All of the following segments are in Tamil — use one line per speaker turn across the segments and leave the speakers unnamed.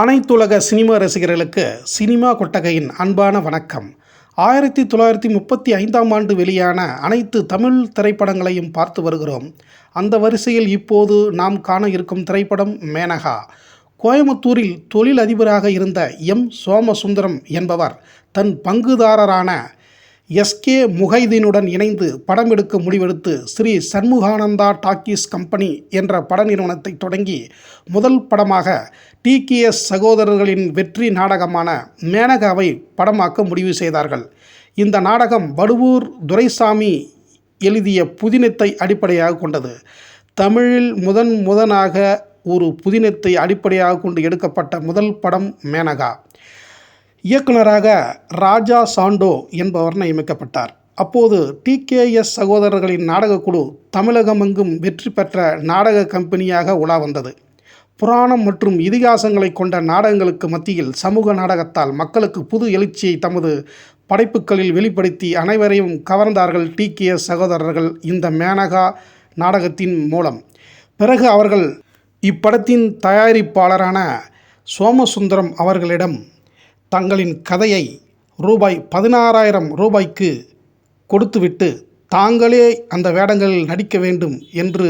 அனைத்துலக சினிமா ரசிகர்களுக்கு சினிமா கொட்டகையின் அன்பான வணக்கம். 1935ஆம் ஆண்டு வெளியான அனைத்து தமிழ் திரைப்படங்களையும் பார்த்து வருகிறோம். அந்த வரிசையில் இப்போது நாம் காண இருக்கும் திரைப்படம் மேனகா. கோயமுத்தூரில் தொழில் அதிபராக இருந்த சோமசுந்தரம் என்பவர் தன் பங்குதாரரான எஸ்கே முகைதீனுடன் இணைந்து படம் எடுக்க முடிவெடுத்து ஸ்ரீ சண்முகானந்தா டாக்கீஸ் கம்பெனி என்ற பட நிறுவனத்தை தொடங்கி முதல் படமாக டிகேஎஸ் சகோதரர்களின் வெற்றி நாடகமான மேனகாவை படமாக்க முடிவு செய்தார்கள். இந்த நாடகம் வடுவூர் துரைசாமி எழுதிய புதினத்தை அடிப்படையாக கொண்டது. தமிழில் முதனாக ஒரு புதினத்தை அடிப்படையாக கொண்டு எடுக்கப்பட்ட முதல் படம் மேனகா. இயக்குனராக ராஜா சாண்டோ என்பவர் நியமிக்கப்பட்டார். அப்போது டிகேஎஸ் சகோதரர்களின் நாடகக்குழு தமிழகமெங்கும் வெற்றி பெற்ற நாடக கம்பெனியாக உலா வந்தது. புராணம் மற்றும் இதிகாசங்களை கொண்ட நாடகங்களுக்கு மத்தியில் சமூக நாடகத்தால் மக்களுக்கு புது எழுச்சியை தமது படைப்புகளில் வெளிப்படுத்தி அனைவரையும் கவர்ந்தார்கள் டிகேஎஸ் சகோதரர்கள் இந்த மேனகா நாடகத்தின் மூலம். பிறகு அவர்கள் இப்படத்தின் தயாரிப்பாளரான சோமசுந்தரம் அவர்களிடம் தங்களின் கதையை ரூபாய் 16,000 கொடுத்துவிட்டு தாங்களே அந்த வேடங்களில் நடிக்க வேண்டும் என்று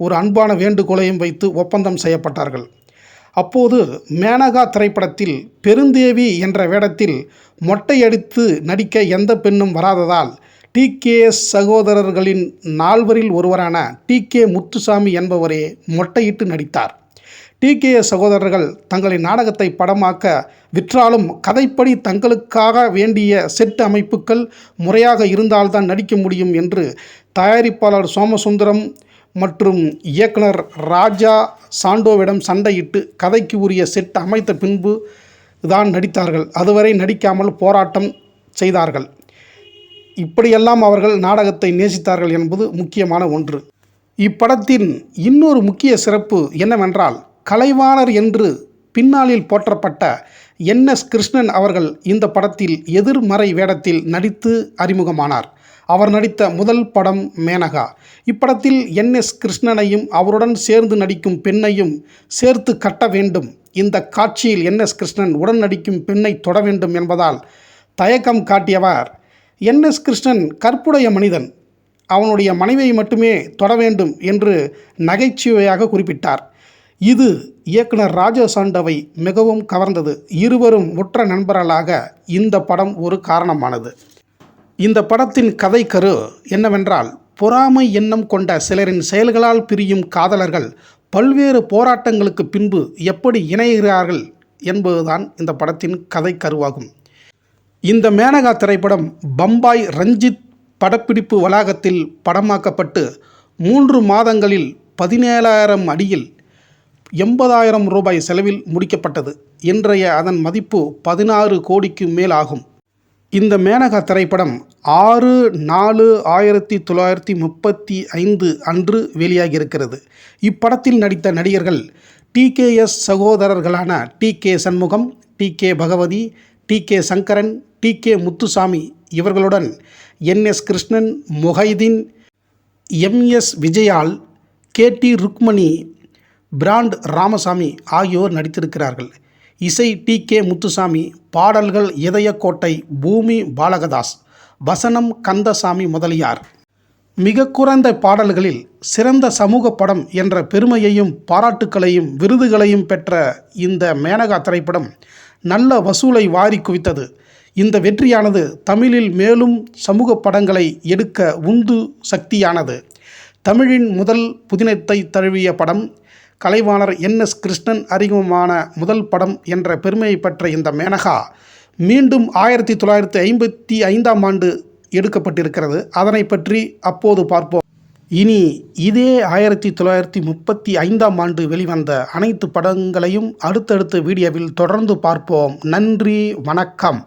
ஒரு அன்பான வேண்டுகோளையும் வைத்து ஒப்பந்தம் செய்யப்பட்டார்கள். அப்போது மேனகா திரைப்படத்தில் பெருந்தேவி என்ற வேடத்தில் மொட்டையடித்து நடிக்க எந்த பெண்ணும் வராததால் டிகேஎஸ் சகோதரர்களின் 4வரில் ஒருவரான டிகே முத்துசாமி என்பவரே மொட்டையிட்டு நடித்தார். டிகேஎஸ் சகோதரர்கள் தங்களின் நாடகத்தை படமாக்க விற்றாலும் கதைப்படி தங்களுக்காக வேண்டிய செட் அமைப்புகள் முறையாக இருந்தால்தான் நடிக்க முடியும் என்று தயாரிப்பாளர் சோமசுந்தரம் மற்றும் இயக்குனர் ராஜா சாண்டோவிடம் சண்டையிட்டு கதைக்கு உரிய செட் அமைத்த பின்பு தான் நடித்தார்கள். அதுவரை நடிக்காமல் போராட்டம் செய்தார்கள். இப்படியெல்லாம் அவர்கள் நாடகத்தை நேசித்தார்கள் என்பது முக்கியமான ஒன்று. இப்படத்தின் இன்னொரு முக்கிய சிறப்பு என்னவென்றால், கலைவாணர் என்று பின்னாளில் போற்றப்பட்ட என்எஸ் கிருஷ்ணன் அவர்கள் இந்த படத்தில் எதிர்மறை வேடத்தில் நடித்து அறிமுகமானார். அவர் நடித்த முதல் படம் மேனகா. இப்படத்தில் என்எஸ் கிருஷ்ணனையும் அவருடன் சேர்ந்து நடிக்கும் பெண்ணையும் சேர்த்து கட்ட வேண்டும். இந்த காட்சியில் என்எஸ் கிருஷ்ணன் உடன் நடிக்கும் பெண்ணை தொட வேண்டும் என்பதால் தயக்கம் காட்டியவர் என்எஸ் கிருஷ்ணன் கற்புடைய மனிதன், அவனுடைய மனைவியை மட்டுமே தொட வேண்டும் என்று நகைச்சுவையாக குறிப்பிட்டார். இது இயக்குனர் ராஜா சாண்டோவை மிகவும் கவர்ந்தது. இருவரும் உற்ற நண்பர்களாக இந்த படம் ஒரு காரணமானது. இந்த படத்தின் கதை கரு என்னவென்றால், பொறாமை எண்ணம் கொண்ட சிலரின் செயல்களால் பிரியும் காதலர்கள் பல்வேறு போராட்டங்களுக்கு பின்பு எப்படி இணைகிறார்கள் என்பதுதான் இந்த படத்தின் கதை கருவாகும். இந்த மேனகா திரைப்படம் பம்பாய் ரஞ்சித் படப்பிடிப்பு வளாகத்தில் படமாக்கப்பட்டு 3 மாதங்களில் 17,000 அடியில் 80,000 செலவில் முடிக்கப்பட்டது. இன்றைய அதன் மதிப்பு 16 கோடிக்கு மேல் ஆகும். இந்த மேனகா திரைப்படம் 6/4/1935 அன்று வெளியாகியிருக்கிறது. இப்படத்தில் நடித்த நடிகர்கள் டிகேஎஸ் சகோதரர்களான TK Shanmugam, TK Bhagavathi, TK Sankaran, TK Muthusamy, இவர்களுடன் NS Krishnan, Mohideen, MS Vijayal, KD Rukmani, Friend Ramasamy ஆகியோர் நடித்திருக்கிறார்கள். இசை டிகே முத்துசாமி, பாடல்கள் இதயக்கோட்டை பூமி பாலகதாஸ், வசனம் கந்தசாமி முதலியார். மிக குறைந்த பாடல்களில் சிறந்த சமூக படம் என்ற பெருமையையும் பாராட்டுக்களையும் விருதுகளையும் பெற்ற இந்த மேனகா திரைப்படம் நல்ல வசூலை வாரி குவித்தது. இந்த வெற்றியானது தமிழில் மேலும் சமூக படங்களை எடுக்க உந்து சக்தியானது. தமிழின் முதல் புதினத்தை தழுவிய படம், கலைவாணர் என்எஸ் கிருஷ்ணன் அறிமுகமான முதல் படம் என்ற பெருமையை பெற்ற இந்த மேனகா மீண்டும் 1955ஆம் ஆண்டு எடுக்கப்பட்டிருக்கிறது. அதனை பற்றி அப்போது பார்ப்போம். இனி இதே 1935ஆம் ஆண்டு வெளிவந்த அனைத்து படங்களையும் அடுத்தடுத்த வீடியோவில் தொடர்ந்து பார்ப்போம். நன்றி, வணக்கம்.